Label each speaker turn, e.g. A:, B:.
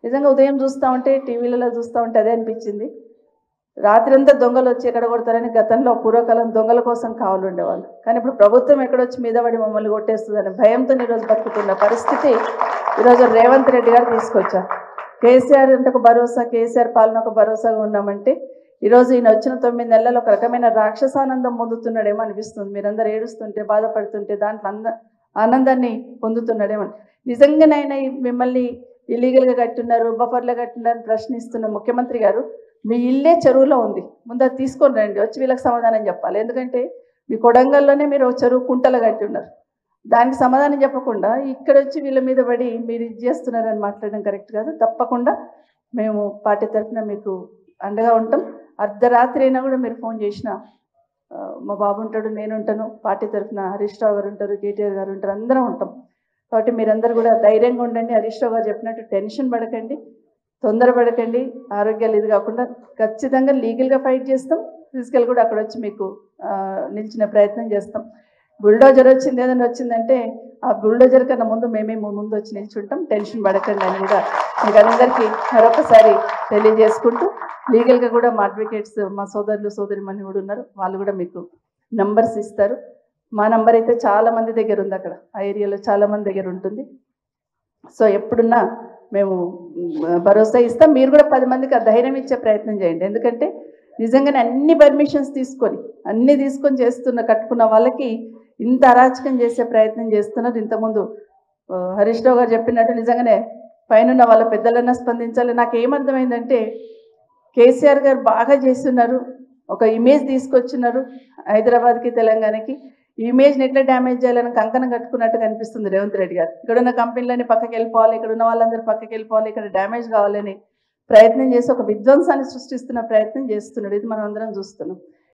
A: నిజంగా ఉదయం చూస్తూ ఉంటే టీవీలలో చూస్తూ ఉంటే అదే అనిపించింది. రాత్రంతా దొంగలు వచ్చి ఎక్కడ కొడతారని గతంలో పూర్వకాలం దొంగల కోసం కావలు ఉండేవాళ్ళు. కానీ ఇప్పుడు ప్రభుత్వం ఎక్కడొచ్చి మీద పడి మమ్మల్ని కొట్టేస్తుందని భయంతో ఈరోజు బతుకుతున్న పరిస్థితి ఈరోజు రేవంత్ రెడ్డి గారు తీసుకొచ్చారు. కేసీఆర్ అంటే ఒక భరోసా, కేసీఆర్ పాలన ఒక భరోసాగా ఉన్నామంటే ఈరోజు ఈయన వచ్చిన 9 నెలల్లో ఒక రకమైన రాక్షసానందం పొందుతున్నాడేమో అనిపిస్తుంది. మీరందరూ ఏడుస్తుంటే బాధపడుతుంటే దాంట్లో ఆనందాన్ని పొందుతున్నాడేమో. నిజంగానైనా మిమ్మల్ని ఇల్లీగల్గా కట్టున్నారు, బఫర్లో కట్టున్నారు ప్రశ్నిస్తున్న ముఖ్యమంత్రి గారు, మీ ఇల్లే చెరువులో ఉంది, ముందు అది తీసుకొని రండి, వచ్చి వీళ్ళకి సమాధానం చెప్పాలి. ఎందుకంటే మీ కొడంగల్లోనే మీరు చెరువు కుంటలు కట్టి ఉన్నారు, దానికి సమాధానం చెప్పకుండా ఇక్కడ వచ్చి వీళ్ళ మీద పడి మీరు ఇది చేస్తున్నారని మాట్లాడడం కరెక్ట్ కాదు. తప్పకుండా మేము పార్టీ తరఫున మీకు అండగా ఉంటాం. అర్ధరాత్రి అయినా కూడా మీరు ఫోన్ చేసినా మా బాబు ఉంటాడు, నేను ఉంటాను, పార్టీ తరఫున హరీష్ రావు గారు ఉంటారు, కేటీఆర్ గారు ఉంటారు, అందరం ఉంటాం. కాబట్టి మీరందరూ కూడా ధైర్యంగా ఉండండి. హరీష్ రావు గారు చెప్పినట్టు టెన్షన్ పడకండి, తొందరపడకండి, ఆరోగ్యాలు ఇది కాకుండా ఖచ్చితంగా లీగల్గా ఫైట్ చేస్తాం, ఫిజికల్ కూడా అక్కడ వచ్చి మీకు నిలిచిన ప్రయత్నం చేస్తాం. బుల్డోజర్ వచ్చింది ఏదైనా వచ్చిందంటే ఆ బుల్డోజర్ కన్నా ముందు మేమే ముందు వచ్చి నిల్చుంటాం, టెన్షన్ పడకండి అని కూడా మీకు అందరికీ మరొకసారి తెలియజేసుకుంటూ, లీగల్గా కూడా మా అడ్వకేట్స్ మా సోదరులు సోదరిమణి కూడా ఉన్నారు, వాళ్ళు కూడా మీకు నంబర్స్ ఇస్తారు. మా నంబర్ అయితే చాలామంది దగ్గర ఉంది, అక్కడ ఆ ఏరియాలో చాలామంది దగ్గర ఉంటుంది. సో ఎప్పుడున్నా మేము భరోసా ఇస్తాం. మీరు కూడా 10 మందికి ఆ ధైర్యం ఇచ్చే ప్రయత్నం చేయండి. ఎందుకంటే నిజంగానే అన్ని పర్మిషన్స్ తీసుకొని కట్టుకున్న వాళ్ళకి ఇంత అరాచకం చేసే ప్రయత్నం చేస్తున్నారు. ఇంతకుముందు హరీష్ రావు గారు చెప్పినట్టు నిజంగానే పైన వాళ్ళ పెద్దలన్నా స్పందించాలి. నాకు ఏమర్థమైందంటే కేసీఆర్ గారు బాగా చేస్తున్నారు, ఒక ఇమేజ్ తీసుకొచ్చున్నారు హైదరాబాద్కి తెలంగాణకి. ఈ ఇమేజ్ని ఎట్లా డ్యామేజ్ చేయాలని కంకణం కట్టుకున్నట్టు కనిపిస్తుంది రేవంత్ రెడ్డి గారు. ఇక్కడ ఉన్న కంపెనీలన్నీ పక్కకి వెళ్ళిపోవాలి, ఇక్కడ ఉన్న వాళ్ళందరూ పక్కకి వెళ్ళిపోవాలి, ఇక్కడ డ్యామేజ్ కావాలని ప్రయత్నం చేసి ఒక విధ్వంసాన్ని సృష్టిస్తున్న ప్రయత్నం చేస్తున్నాడు. ఇది మనం అందరం చూస్తున్నాం.